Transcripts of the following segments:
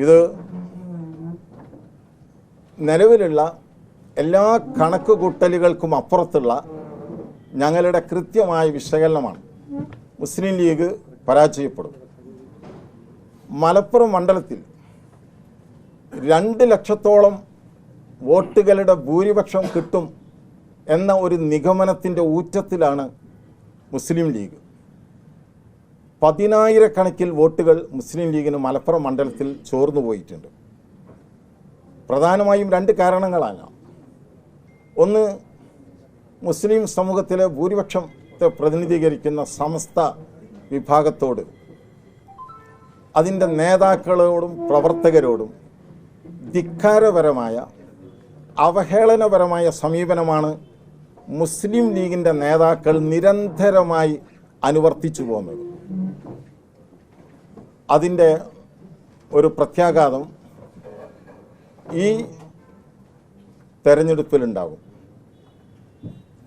ഇത് നിലവിലുള്ള എല്ലാ കണക്ക് കൂട്ടലുകൾക്കും അപ്പുറത്തുള്ള ഞങ്ങളുടെ കൃത്യമായ വിശകലനമാണ്. മുസ്ലിം ലീഗ് പരാജയപ്പെടും. മലപ്പുറം മണ്ഡലത്തിൽ 2 ലക്ഷത്തോളം വോട്ടുകളുടെ ഭൂരിപക്ഷം കിട്ടും എന്ന ഒരു നിഗമനത്തിൻ്റെ ഊറ്റത്തിലാണ് മുസ്ലിം ലീഗ്. 10,000 വോട്ടുകൾ മുസ്ലിം ലീഗിന് മലപ്പുറം മണ്ഡലത്തിൽ ചോർന്നു പോയിട്ടുണ്ട്. പ്രധാനമായും 2 കാരണങ്ങളാണ്. ഒന്ന്, മുസ്ലിം സമൂഹത്തിലെ ഭൂരിപക്ഷത്തെ പ്രതിനിധീകരിക്കുന്ന സമസ്ത വിഭാഗത്തോട്, അതിൻ്റെ നേതാക്കളോടും പ്രവർത്തകരോടും ധിക്കാരപരമായ അവഹേളനപരമായ സമീപനമാണ് മുസ്ലിം ലീഗിൻ്റെ നേതാക്കൾ നിരന്തരമായി അനുവർത്തിച്ചു പോകുന്നത്. അതിൻ്റെ ഒരു പ്രത്യാഘാതം ഈ തെരഞ്ഞെടുപ്പിലുണ്ടാകും.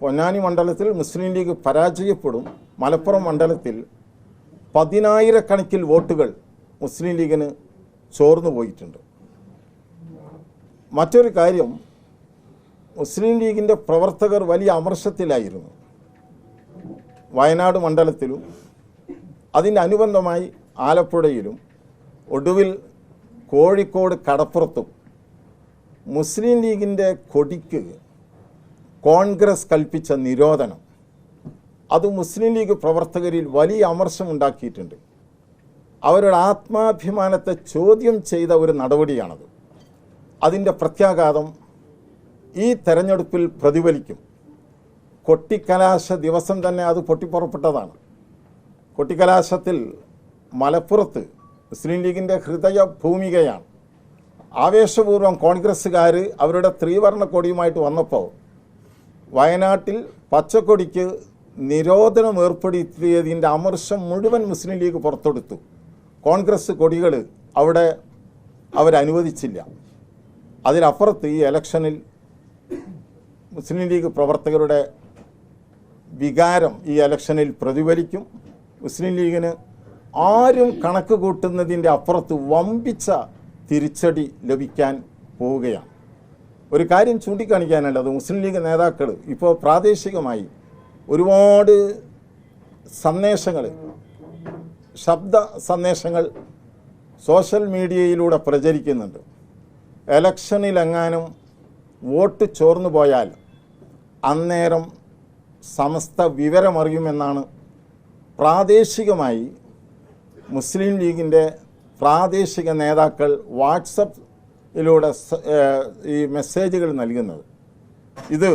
പൊന്നാനി മണ്ഡലത്തിൽ മുസ്ലിം ലീഗ് പരാജയപ്പെടും. മലപ്പുറം മണ്ഡലത്തിൽ 10,000 വോട്ടുകൾ മുസ്ലിം ലീഗിന് ചോർന്നു പോയിട്ടുണ്ട്. മറ്റൊരു കാര്യം, മുസ്ലിം ലീഗിൻ്റെ പ്രവർത്തകർ വലിയ അമർഷത്തിലായിരുന്നു. വയനാട് മണ്ഡലത്തിലും അതിൻ്റെ അനുബന്ധമായി ആലപ്പുഴയിലും ഒടുവിൽ കോഴിക്കോട് കടപ്പുറത്തും മുസ്ലിം ലീഗിൻ്റെ കൊടിക്ക് കോൺഗ്രസ് കൽപ്പിച്ച നിരോധനം അത് മുസ്ലിം ലീഗ് പ്രവർത്തകരിൽ വലിയ അമർഷമുണ്ടാക്കിയിട്ടുണ്ട്. അവരുടെ ആത്മാഭിമാനത്തെ ചോദ്യം ചെയ്ത ഒരു നടപടിയാണത്. അതിൻ്റെ പ്രത്യാഘാതം ഈ തെരഞ്ഞെടുപ്പിൽ പ്രതിഫലിക്കും. കൊട്ടിക്കലാശ ദിവസം തന്നെ അത് പൊട്ടിപ്പുറപ്പെട്ടതാണ്. കൊട്ടിക്കലാശത്തിൽ മലപ്പുറത്ത് മുസ്ലിം ലീഗിൻ്റെ ഹൃദയ ഭൂമികയാണ്. ആവേശപൂർവ്വം കോൺഗ്രസ്സുകാർ അവരുടെ ത്രിവർണ്ണ കൊടിയുമായിട്ട് വന്നപ്പോൾ വയനാട്ടിൽ പച്ചക്കൊടിക്ക് നിരോധനം ഏർപ്പെടുത്തിയതിൻ്റെ അമർഷം മുഴുവൻ മുസ്ലിം ലീഗ് പുറത്തെടുത്തു. കോൺഗ്രസ് കൊടികൾ അവിടെ അവരനുവദിച്ചില്ല. അതിനപ്പുറത്ത് ഈ ഇലക്ഷനിൽ മുസ്ലിം ലീഗ് പ്രവർത്തകരുടെ വികാരം ഈ ഇലക്ഷനിൽ പ്രതിഫലിക്കും. മുസ്ലിം ലീഗിന് ആരും കണക്ക് കൂട്ടുന്നതിൻ്റെ അപ്പുറത്ത് വമ്പിച്ച തിരിച്ചടി ലഭിക്കാൻ പോവുകയാണ്. ഒരു കാര്യം ചൂണ്ടിക്കാണിക്കാനുള്ളത്, മുസ്ലിം ലീഗ് നേതാക്കൾ ഇപ്പോൾ പ്രാദേശികമായി ഒരുപാട് സന്ദേശങ്ങൾ, ശബ്ദ സന്ദേശങ്ങൾ സോഷ്യൽ മീഡിയയിലൂടെ പ്രചരിക്കുന്നുണ്ട്. ഇലക്ഷനിലെങ്ങാനും വോട്ട് ചോർന്നു പോയാൽ അന്നേരം സമസ്ത വിവരമറിയുമെന്നാണ് പ്രാദേശികമായി മുസ്ലിം ലീഗിൻ്റെ പ്രാദേശിക നേതാക്കൾ വാട്സപ്പിലൂടെ ഈ മെസ്സേജുകൾ നൽകുന്നത്. ഇത്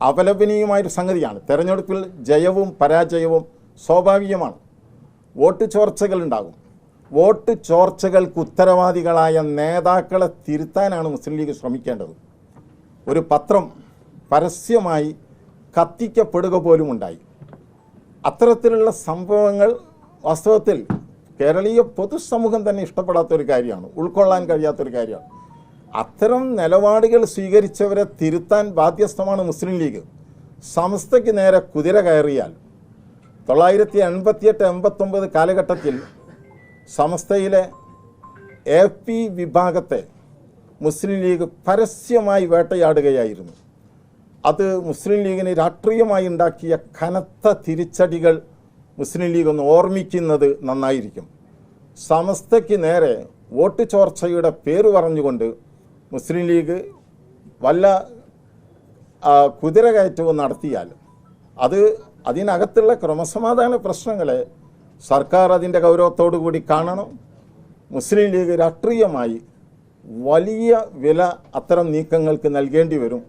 അപലപനീയമായൊരു സംഗതിയാണ്. തെരഞ്ഞെടുപ്പിൽ ജയവും പരാജയവും സ്വാഭാവികമാണ്. വോട്ട് ചോർച്ചകളുണ്ടാകും. വോട്ട് ചോർച്ചകൾക്ക് ഉത്തരവാദികളായ നേതാക്കളെ തിരുത്താനാണ് മുസ്ലിം ലീഗ് ശ്രമിക്കേണ്ടത്. ഒരു പത്രം പരസ്യമായി കത്തിക്കപ്പെടുക പോലും ഉണ്ടായി. അത്തരത്തിലുള്ള സംഭവങ്ങൾ വാസ്തവത്തിൽ കേരളീയ പൊതുസമൂഹം തന്നെ ഇഷ്ടപ്പെടാത്തൊരു കാര്യമാണ്, ഉൾക്കൊള്ളാൻ കഴിയാത്തൊരു കാര്യമാണ്. അത്തരം നിലപാടുകൾ സ്വീകരിച്ചവരെ തിരുത്താൻ ബാധ്യസ്ഥമാണ് മുസ്ലിം ലീഗ്. സമസ്തയ്ക്ക് നേരെ കുതിര കയറിയാൽ 1988-89 കാലഘട്ടത്തിൽ സമസ്തയിലെ AP വിഭാഗത്തെ മുസ്ലിം ലീഗ് പരസ്യമായി വേട്ടയാടുകയായിരുന്നു. അത് മുസ്ലിം ലീഗിന് രാഷ്ട്രീയമായി ഉണ്ടാക്കിയ കനത്ത തിരിച്ചടികൾ മുസ്ലിം ലീഗ് ഒന്ന് ഓർമ്മിക്കുന്നത് നന്നായിരിക്കും. സമസ്തയ്ക്ക് നേരെ വോട്ട് ചോർച്ചയുടെ പേര് പറഞ്ഞുകൊണ്ട് മുസ്ലിം ലീഗ് വല്ല കുതിരകയറ്റവും നടത്തിയാൽ അതിനകത്തുള്ള ക്രമസമാധാന പ്രശ്നങ്ങളെ സർക്കാർ അതിൻ്റെ ഗൗരവത്തോടു കൂടി കാണണം. മുസ്ലിം ലീഗ് രാഷ്ട്രീയമായി വലിയ വില അത്തരം നീക്കങ്ങൾക്ക് നൽകേണ്ടി വരും.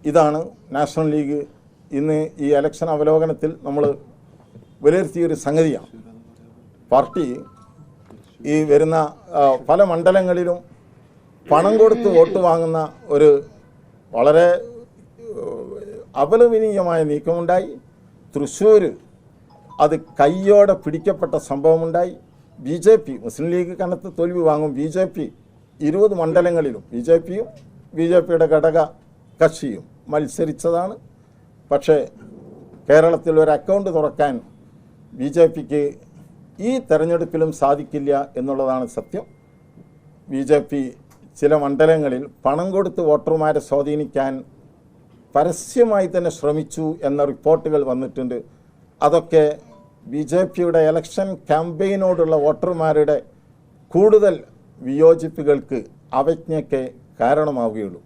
ഇതാണ് നാഷണൽ ലീഗ് ഇന്ന് ഈ ഇലക്ഷൻ അവലോകനത്തിൽ നമ്മൾ വിലയിരുത്തിയൊരു സംഗതിയാണ്. പാർട്ടി ഈ വരുന്ന പല മണ്ഡലങ്ങളിലും പണം കൊടുത്ത് വോട്ട് വാങ്ങുന്ന ഒരു വളരെ അപലപനീയമായ നീക്കമുണ്ടായി. തൃശ്ശൂർ അത് കയ്യോടെ പിടിക്കപ്പെട്ട സംഭവമുണ്ടായി. BJP മുസ്ലിം ലീഗ് കനത്ത് തോൽവി വാങ്ങും. BJP 20 മണ്ഡലങ്ങളിലും BJPയുടെ ഘടക കക്ഷിയും മത്സരിച്ചതാണ്. പക്ഷേ കേരളത്തിൽ ഒരു അക്കൗണ്ട് തുറക്കാൻ BJPക്ക് ഈ തെരഞ്ഞെടുപ്പിലും സാധിക്കില്ല എന്നുള്ളതാണ് സത്യം. BJP ചില മണ്ഡലങ്ങളിൽ പണം കൊടുത്ത് വോട്ടർമാരെ സ്വാധീനിക്കാൻ പരസ്യമായി തന്നെ ശ്രമിച്ചു എന്ന റിപ്പോർട്ടുകൾ വന്നിട്ടുണ്ട്. അതൊക്കെ BJPയുടെ ഇലക്ഷൻ ക്യാമ്പയിനോടുള്ള വോട്ടർമാരുടെ കൂടുതൽ വിയോജിപ്പുകൾക്ക് അവജ്ഞയ്ക്ക് കാരണമാവുകയുള്ളൂ.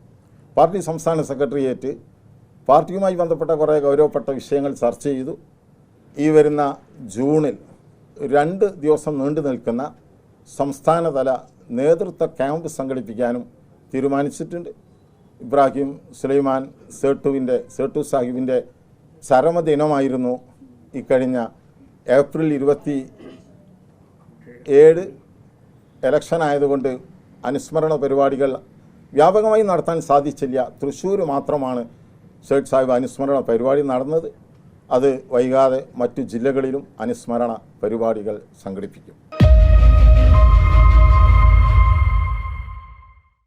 പാർട്ടി സംസ്ഥാന സെക്രട്ടേറിയറ്റ് പാർട്ടിയുമായി ബന്ധപ്പെട്ട കുറേ ഗൗരവപ്പെട്ട വിഷയങ്ങൾ ചർച്ച ചെയ്തു. ഈ വരുന്ന ജൂണിൽ 2 ദിവസം നീണ്ടു നിൽക്കുന്ന സംസ്ഥാനതല നേതൃത്വ ക്യാമ്പ് സംഘടിപ്പിക്കാനും തീരുമാനിച്ചിട്ടുണ്ട്. ഇബ്രാഹിം സുലൈമാൻ സേട്ടു സാഹിബിൻ്റെ ചരമദിനമായിരുന്നു ഇക്കഴിഞ്ഞ ഏപ്രിൽ 27. ഇലക്ഷൻ ആയതുകൊണ്ട് അനുസ്മരണ പരിപാടികൾ വ്യാപകമായി നടത്താൻ സാധിച്ചില്ല. തൃശ്ശൂർ മാത്രമാണ് സേട്ട് സാഹിബ് അനുസ്മരണ പരിപാടി നടന്നത്. അത് വൈകാതെ മറ്റു ജില്ലകളിലും അനുസ്മരണ പരിപാടികൾ സംഘടിപ്പിക്കും.